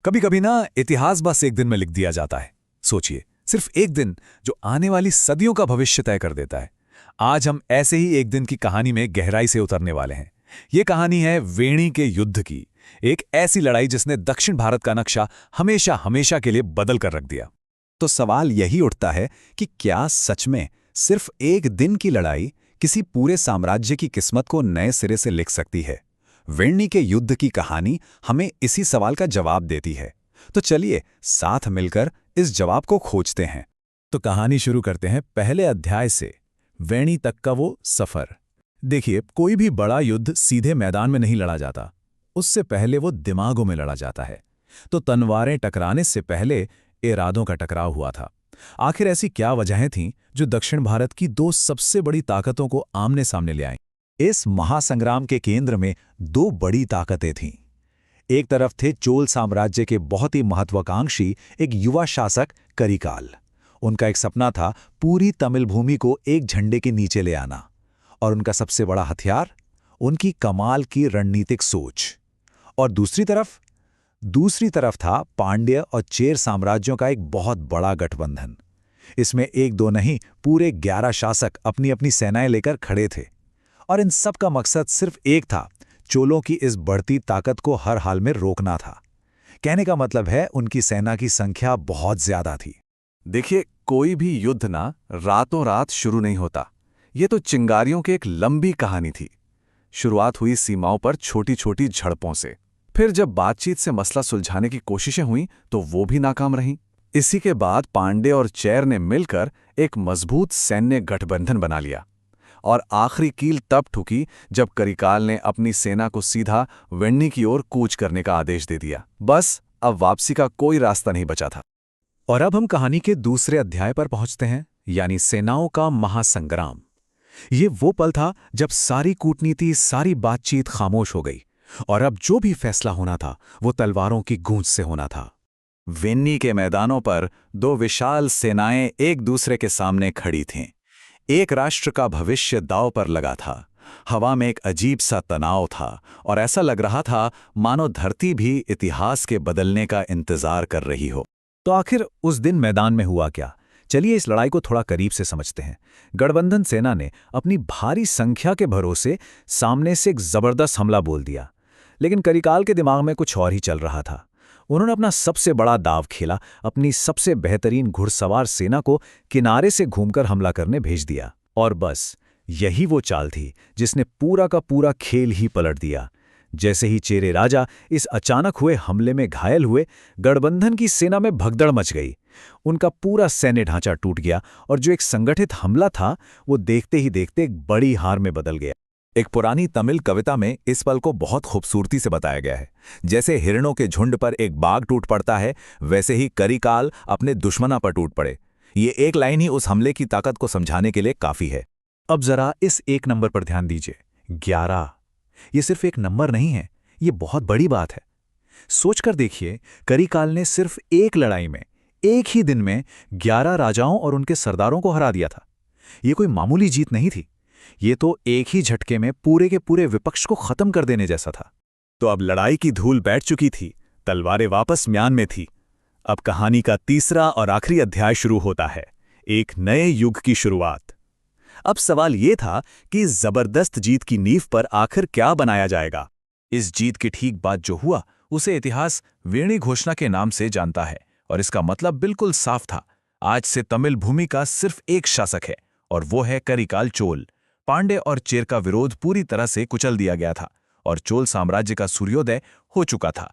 कभी कभी ना इतिहास बस एक दिन में लिख दिया जाता है। सोचिए, सिर्फ एक दिन जो आने वाली सदियों का भविष्य तय कर देता है। आज हम ऐसे ही एक दिन की कहानी में गहराई से उतरने वाले हैं। ये कहानी है वेणी के युद्ध की, एक ऐसी लड़ाई जिसने दक्षिण भारत का नक्शा हमेशा हमेशा के लिए बदल कर रख दिया। तो सवाल यही उठता है कि क्या सच में सिर्फ एक दिन की लड़ाई किसी पूरे साम्राज्य की किस्मत को नए सिरे से लिख सकती है? वेणी के युद्ध की कहानी हमें इसी सवाल का जवाब देती है। तो चलिए साथ मिलकर इस जवाब को खोजते हैं। तो कहानी शुरू करते हैं पहले अध्याय से, वेणी तक का वो सफर। देखिए, कोई भी बड़ा युद्ध सीधे मैदान में नहीं लड़ा जाता, उससे पहले वो दिमागों में लड़ा जाता है। तो तलवारें टकराने से पहले इरादों का टकराव हुआ था। आखिर ऐसी क्या वजहें थीं जो दक्षिण भारत की दो सबसे बड़ी ताकतों को आमने सामने ले आईं? इस महासंग्राम के केंद्र में दो बड़ी ताकतें थीं। एक तरफ थे चोल साम्राज्य के बहुत ही महत्वाकांक्षी एक युवा शासक करिकाल। उनका एक सपना था पूरी तमिल भूमि को एक झंडे के नीचे ले आना, और उनका सबसे बड़ा हथियार उनकी कमाल की रणनीतिक सोच। और दूसरी तरफ था पांड्य और चेर साम्राज्यों का एक बहुत बड़ा गठबंधन। इसमें एक दो नहीं, पूरे 11 शासक अपनी अपनी सेनाएं लेकर खड़े थे, और इन सब का मकसद सिर्फ एक था, चोलों की इस बढ़ती ताकत को हर हाल में रोकना था। कहने का मतलब है उनकी सेना की संख्या बहुत ज्यादा थी। देखिए, कोई भी युद्ध ना रातों रात शुरू नहीं होता। ये तो चिंगारियों की एक लंबी कहानी थी। शुरुआत हुई सीमाओं पर छोटी छोटी झड़पों से, फिर जब बातचीत से मसला सुलझाने की कोशिशें हुईं तो वो भी नाकाम रहीं। इसी के बाद पांडे और चेर ने मिलकर एक मजबूत सैन्य गठबंधन बना लिया, और आखिरी कील तब ठुकी जब करिकाल ने अपनी सेना को सीधा वेणी की ओर कूच करने का आदेश दे दिया। बस अब वापसी का कोई रास्ता नहीं बचा था। और अब हम कहानी के दूसरे अध्याय पर पहुंचते हैं, यानी सेनाओं का महासंग्राम। ये वो पल था जब सारी कूटनीति, सारी बातचीत खामोश हो गई, और अब जो भी फैसला होना था वो तलवारों की गूंज से होना था। वेणी के मैदानों पर दो विशाल सेनाएं एक दूसरे के सामने खड़ी थीं। एक राष्ट्र का भविष्य दांव पर लगा था। हवा में एक अजीब सा तनाव था, और ऐसा लग रहा था मानो धरती भी इतिहास के बदलने का इंतजार कर रही हो। तो आखिर उस दिन मैदान में हुआ क्या? चलिए इस लड़ाई को थोड़ा करीब से समझते हैं। गठबंधन सेना ने अपनी भारी संख्या के भरोसे सामने से एक जबरदस्त हमला बोल दिया, लेकिन करिकाल के दिमाग में कुछ और ही चल रहा था। उन्होंने अपना सबसे बड़ा दाव खेला, अपनी सबसे बेहतरीन घुड़सवार सेना को किनारे से घूमकर हमला करने भेज दिया। और बस यही वो चाल थी जिसने पूरा का पूरा खेल ही पलट दिया। जैसे ही चेरे राजा इस अचानक हुए हमले में घायल हुए, गठबंधन की सेना में भगदड़ मच गई। उनका पूरा सैन्य ढांचा टूट गया, और जो एक संगठित हमला था वो देखते ही देखते एक बड़ी हार में बदल गया। एक पुरानी तमिल कविता में इस पल को बहुत खूबसूरती से बताया गया है। जैसे हिरणों के झुंड पर एक बाघ टूट पड़ता है, वैसे ही करिकाल अपने दुश्मना पर टूट पड़े। ये एक लाइन ही उस हमले की ताकत को समझाने के लिए काफी है। अब जरा इस एक नंबर पर ध्यान दीजिए, 11। ये सिर्फ एक नंबर नहीं है, ये बहुत बड़ी बात है। सोचकर देखिए, करिकाल ने सिर्फ एक लड़ाई में, एक ही दिन में 11 राजाओं और उनके सरदारों को हरा दिया था। ये कोई मामूली जीत नहीं थी, ये तो एक ही झटके में पूरे के पूरे विपक्ष को खत्म कर देने जैसा था। तो अब लड़ाई की धूल बैठ चुकी थी, तलवारें वापस म्यान में थी। अब कहानी का तीसरा और आखिरी अध्याय शुरू होता है, एक नए युग की शुरुआत। अब सवाल ये था कि इस जबरदस्त जीत की नींव पर आखिर क्या बनाया जाएगा। इस जीत के ठीक बाद जो हुआ उसे इतिहास वेणी घोषणा के नाम से जानता है, और इसका मतलब बिल्कुल साफ था। आज से तमिल भूमि का सिर्फ एक शासक है, और वो है करिकाल चोल। पांडे और चेर का विरोध पूरी तरह से कुचल दिया गया था, और चोल साम्राज्य का सूर्योदय हो चुका था।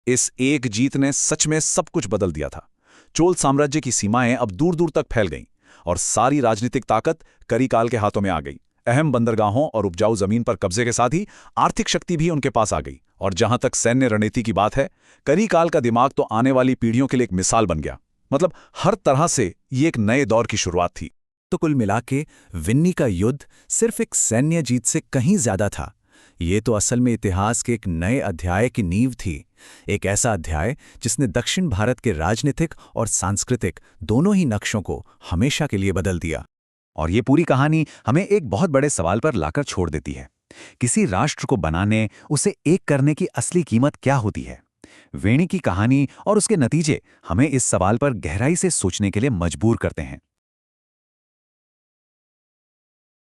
इस एक जीत ने सच में सब कुछ बदल दिया था। चोल साम्राज्य की सीमाएं अब दूर दूर तक फैल गईं, और सारी राजनीतिक ताकत करिकाल के हाथों में आ गई। अहम बंदरगाहों और उपजाऊ जमीन पर कब्जे के साथ ही आर्थिक शक्ति भी उनके पास आ गई। और जहां तक सैन्य रणनीति की बात है, करिकाल का दिमाग तो आने वाली पीढ़ियों के लिए एक मिसाल बन गया। मतलब हर तरह से ये एक नए दौर की शुरुआत थी। तो कुल मिला के वेणी का युद्ध सिर्फ एक सैन्य जीत से कहीं ज्यादा था। ये तो असल में इतिहास के एक नए अध्याय की नींव थी। एक ऐसा अध्याय जिसने दक्षिण भारत के राजनीतिक और सांस्कृतिक दोनों ही नक्शों को हमेशा के लिए बदल दिया। और ये पूरी कहानी हमें एक बहुत बड़े सवाल पर लाकर छोड़ देती है। किसी राष्ट्र को बनाने, उसे एक करने की असली कीमत क्या होती है? वेणी की कहानी और उसके नतीजे हमें इस सवाल पर गहराई से सोचने के लिए मजबूर करते हैं।